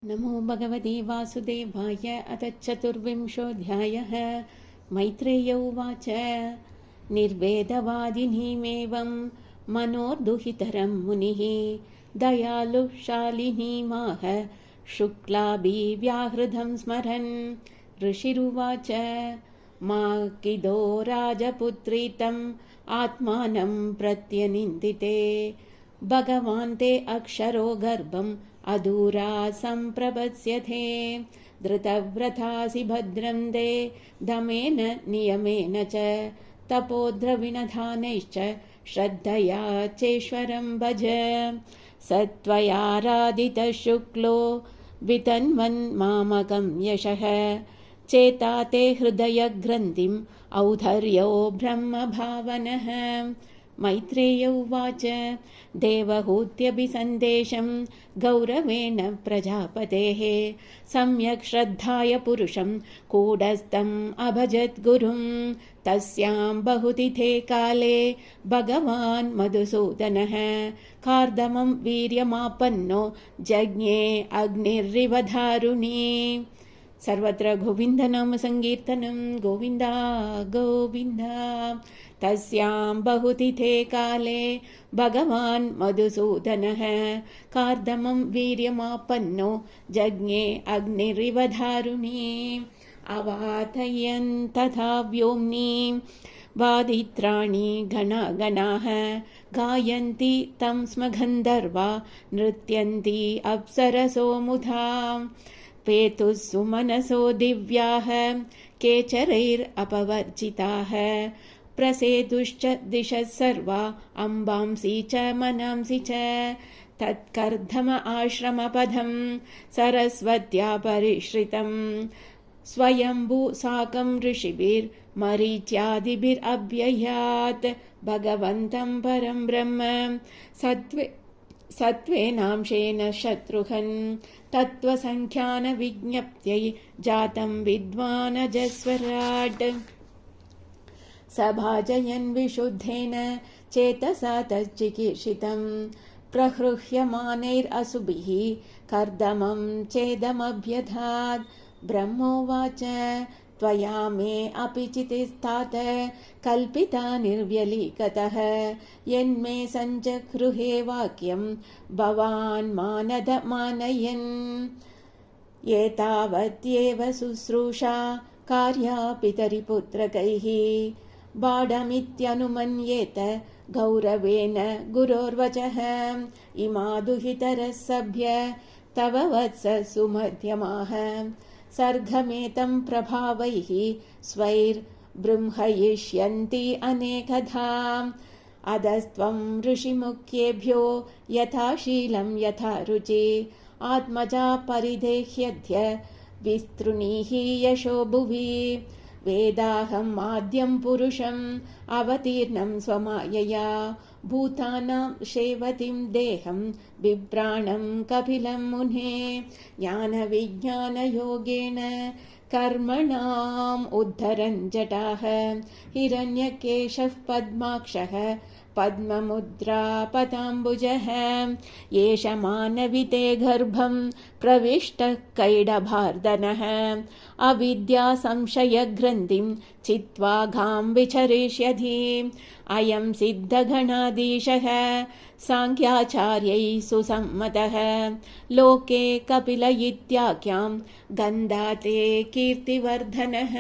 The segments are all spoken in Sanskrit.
नमो भगवते वासुदेवाय। अथ चतुर्विंशोऽध्यायः। मैत्रेय उवाच। निर्वेदवादिनीमेवं मनोर्दुहितरं मुनिः दयालुः शालिनीमाह शुक्लाभिव्याहृतं स्मरन्। ऋषिरुवाच। मा किदो राजपुत्री तम् आत्मानं प्रत्यनिन्दिते। भगवान् ते अक्षरो गर्भम् अदूरा सम्प्रपत्स्यते। धृतव्रतासि भद्रं ते दमेन नियमेन च तपोद्रविणधानैश्च श्रद्धया चेश्वरं भज। स त्वयाराधितः शुक्लो वितन्वन् मामकं यशः चेता ते हृदयग्रन्थिम् औद्धर्यो ब्रह्मभावनः। मैत्रेय उवाच। देवहूत्यभिसन्देशं गौरवेण प्रजापतेः सम्यक् श्रद्धाय पुरुषं कूटस्थम् अभजत् गुरुं। तस्यां बहुतिथे काले भगवान् मधुसूदनः कार्दमं वीर्यमापन्नो जज्ञे अग्निरिव दारुणी। सर्वत्र गोविन्दनाम संकीर्तनं। गोविन्दा गोविन्दा। तस्यां बहुतिथे काले भगवान् मधुसूदनः कार्दमं वीर्यमापन्नो जज्ञे अग्निरिव दारुणी। अवातयन् तथा व्योम्नि वादित्राणि गणाः गायन्ति तं स्म गन्धर्वा नृत्यन्ति अप्सरसो मुधा। पेतुः सुमनसो दिव्याः केचरैरपवर्जिताः प्रसेदुश्च दिशः सर्वा अम्बांसि च मनांसि च। तत्कर्दम आश्रमपदं सरस्वत्या परिश्रितं स्वयंभू साकं ऋषिभिर्मरीच्यादिभिरभ्ययात्। भगवन्तं परं ब्रह्म सत्त्वेनांशेन शत्रुघ्न तत्त्वसङ्ख्यानविज्ञप्त्यै जातं विद्वान् अजस्वराट्। सभाजयन् विशुद्धेन चेतसा तच्चिकीर्षितं प्रहृह्यमानैरसुभिः कर्दमं चेदमभ्यधात्। ब्रह्मोवाच। त्वया मे अपि चितिस्तात कल्पिता निर्व्यलीकतः यन्मे सञ्जगृहे वाक्यं भवान् मानयन्। एतावत्येव शुश्रूषा कार्या पितरिपुत्रकैः बाढमित्यनुमन्येत गौरवेण गुरोर्वचः। इमा दुहितरः सभ्य तव वत्स सुमध्यमाः सर्गमेतं प्रभावैः स्वैर्बृंहयिष्यन्ति अनेकधा। अधस्त्वं ऋषिमुख्येभ्यो यथा शीलं यथा रुचि आत्मजा परिदेह्यद्य विस्तृणीः यशो भुवि। वेदाहम् आद्यं पुरुषम् अवतीर्णं स्वमायया भूतानां शेवतिं देहं बिभ्राणं कपिलं मुने। ज्ञानविज्ञानयोगेन कर्मणाम् उद्धरन् जटाः हिरण्यकेशः पद्माक्षः पद्ममुद्रा पदाम्बुजः। एष मानविते गर्भं प्रविष्टः कैडभार्दनः अविद्या संशयग्रन्थिं चित्वा गां विचरिष्यति। अयं सिद्धगणाधीशः साङ्ख्याचार्यैः सुसम्मतः लोके कपिल इत्याख्यां गन्धाते कीर्तिवर्धनः।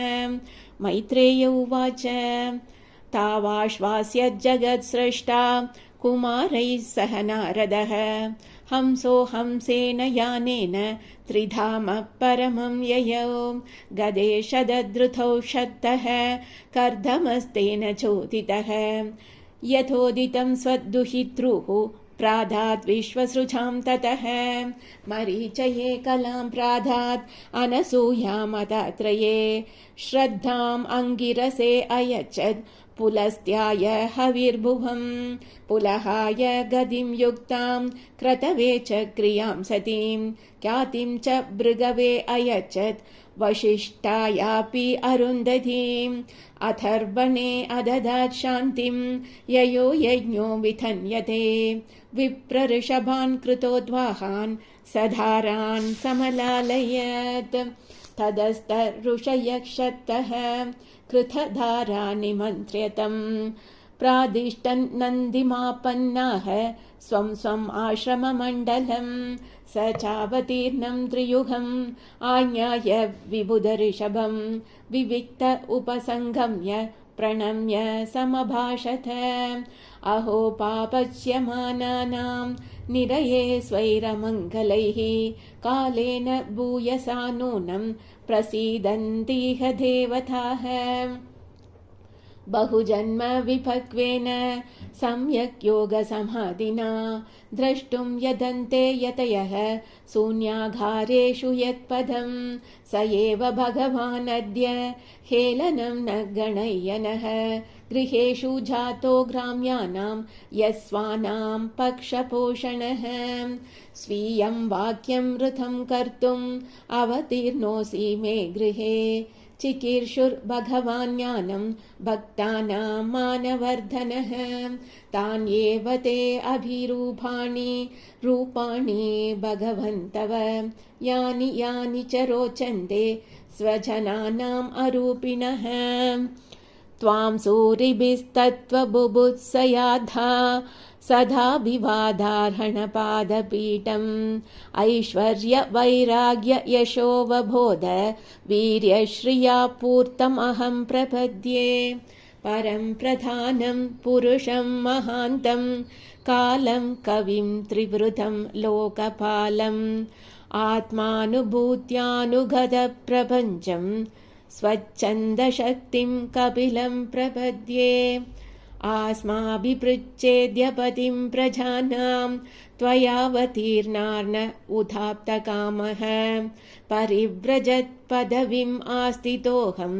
मैत्रेय उवाच। तावाश्वास्य जगत्स्रष्टा कुमारैः सह नारदः हंसो हंसेन यानेन त्रिधाम परमं ययौ। गदेशदधृतौ शक्तः कर्दमस्तेन चोदितः यथोदितं स्वद्दुहितृः प्राधात् विश्वसृजां ततः। मरीचये कलां प्राधात् अनसूयामतात्रये श्रद्धाम् अङ्गिरसे अयच्छत् पुलस्त्याय हविर्भुवं। पुलहाय गदिं युक्तां क्रतवे च क्रियां सतीं ख्यातिं च भृगवे अयच्छत् वसिष्ठायापि अरुन्धतीम्। अथर्वणे अददात् शान्तिं ययो यज्ञो विधन्यते विप्रऋषभान् कृतोद्वाहान् सधारान् समलालयत् तदस्तऋषयक्षतः कृतधारा निमन्त्र्यतम् प्रादिष्टन्नन्दिमापन्नाः स्वं स्वम् आश्रममण्डलम् स चावतीर्णं त्रियुगम् आज्ञाय विबुधऋषभम् विविक्त उपसङ्गम्य प्रणम्य समभाषत अहो पापच्यमानानां निरये स्वैरमङ्गलैः कालेन भूयसा नूनं प्रसीदन्तीह देवताः बहुजन्म विभक्वेन सम्यक् योगसमाधिना द्रष्टुं यदन्ते यतयः शून्यागारेषु यत्पदं स एव भगवानद्य हेलनं न गणय्यनः गृहेषु जातो ग्राम्याणां यस्वानां पक्षपोषणः स्वीयं वाक्यं वृथं कर्तुम् अवतीर्णोऽसि मे गृहे चिकीर्षुर्भगवान्यानं भक्तानां मानवर्धनः तान्येव ते अभिरूपाणि रूपाणि भगवन्तव यानि यानि च रोचन्ते स्वजनानाम् अरूपिणः त्वां सूरिभिस्तत्त्वबुभुत्सयाधा सदाभिवादार्हणपादपीठम् ऐश्वर्य वैराग्य यशोवबोध वीर्यश्रिया पूर्तमहं प्रपद्ये परं प्रधानं पुरुषं महान्तं कालं कविं त्रिवृतं लोकपालम् आत्मानुभूत्यानुगतप्रपञ्चं स्वच्छन्दशक्तिं कपिलं प्रपद्ये आस्माभिपृच्छेद्यपतिं प्रजानां त्वयावतीर्णार्न उदाप्तकामः परिव्रजत्पदवीम् आस्थितोऽहं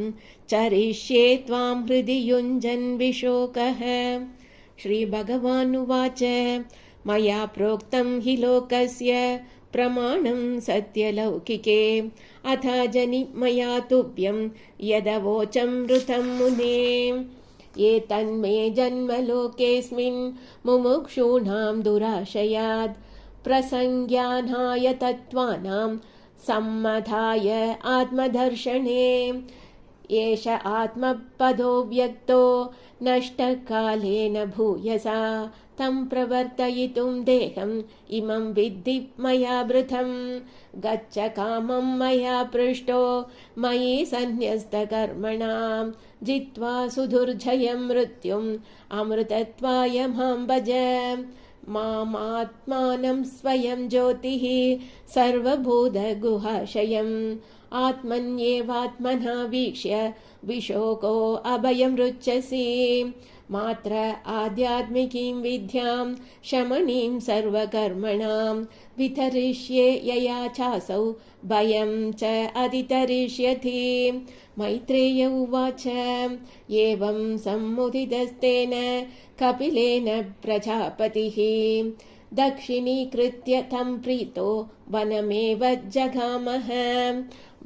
चरिष्ये त्वां हृदि युञ्जन् विशोकः। श्रीभगवानुवाच मया प्रोक्तं हि लोकस्य प्रमाणं सत्यलौकिके अथ जनि मया तुभ्यं यदवोचं ऋतं मुने एतन्मे जन्मलोकेऽस्मिन् मुमुक्षूणां दुराशयात् प्रसंज्ञानाय तत्त्वानां सम्मताय आत्मदर्शने एष आत्मपदो व्यक्तो नष्टकालेन भूयसा तं प्रवर्तयितुं देहम् इमं विद्धि मया वृथम् गच्छ कामं मया पृष्टो मयि सन्न्यस्तकर्मणां जित्वा सुदुर्जयं मृत्युम् अमृतत्वाय मां भज मामात्मानं स्वयं ज्योतिः सर्वभूतगुहाशयम् आत्मन्येवात्मना वीक्ष्य विशोको अभयं रुच्यसि मात्र आध्यात्मिकीं विद्यां शमनीं सर्वकर्मणां वितरिष्ये यया चासौ भयं च अधितरिष्यति। मैत्रेय उवाच एवं सम्मुदितस्तेन कपिलेन प्रजापतिः दक्षिणीकृत्य तं प्रीतो वनमेव जगामः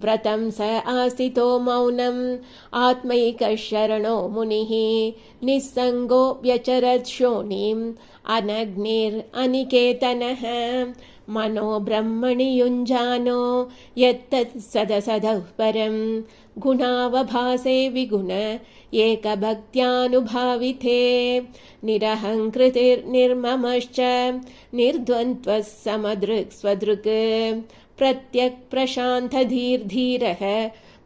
व्रतं स आस्थितो मौनम् आत्मैकशरणो मुनिः निस्सङ्गो व्यचरत् शोणीम् अनग्निरनिकेतनः मनो ब्रह्मणि युञ्जानो यत्तत् सदसदः परम् गुणावभासे विगुण एकभक्त्यानुभाविते निरहङ्कृतिर्निर्ममश्च निर्द्वन्द्वः समदृक् स्वदृक् प्रत्यक् प्रशान्तधीर्धीरः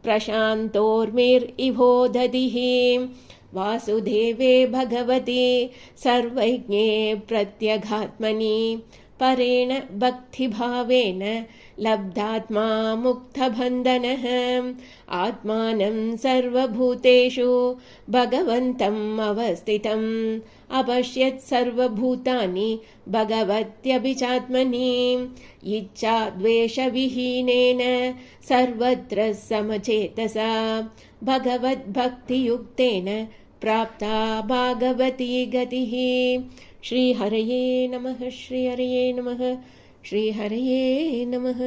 प्रशान्तोर्मिरिवोदधिः वासुदेवे भगवति सर्वज्ञे प्रत्यगात्मनि परेण भक्तिभावेन लब्धात्मा मुक्तबन्धनः आत्मानं सर्वभूतेषु भगवन्तम् अवस्थितम् अपश्यत् सर्वभूतानि भगवत्यभिचात्मनि इच्छा द्वेषविहीनेन सर्वत्र समचेतसा भगवद्भक्तियुक्तेन प्राप्ता भागवती गतिः। श्रीहरये नमः श्रीहरये नमः श्रीहरये नमः।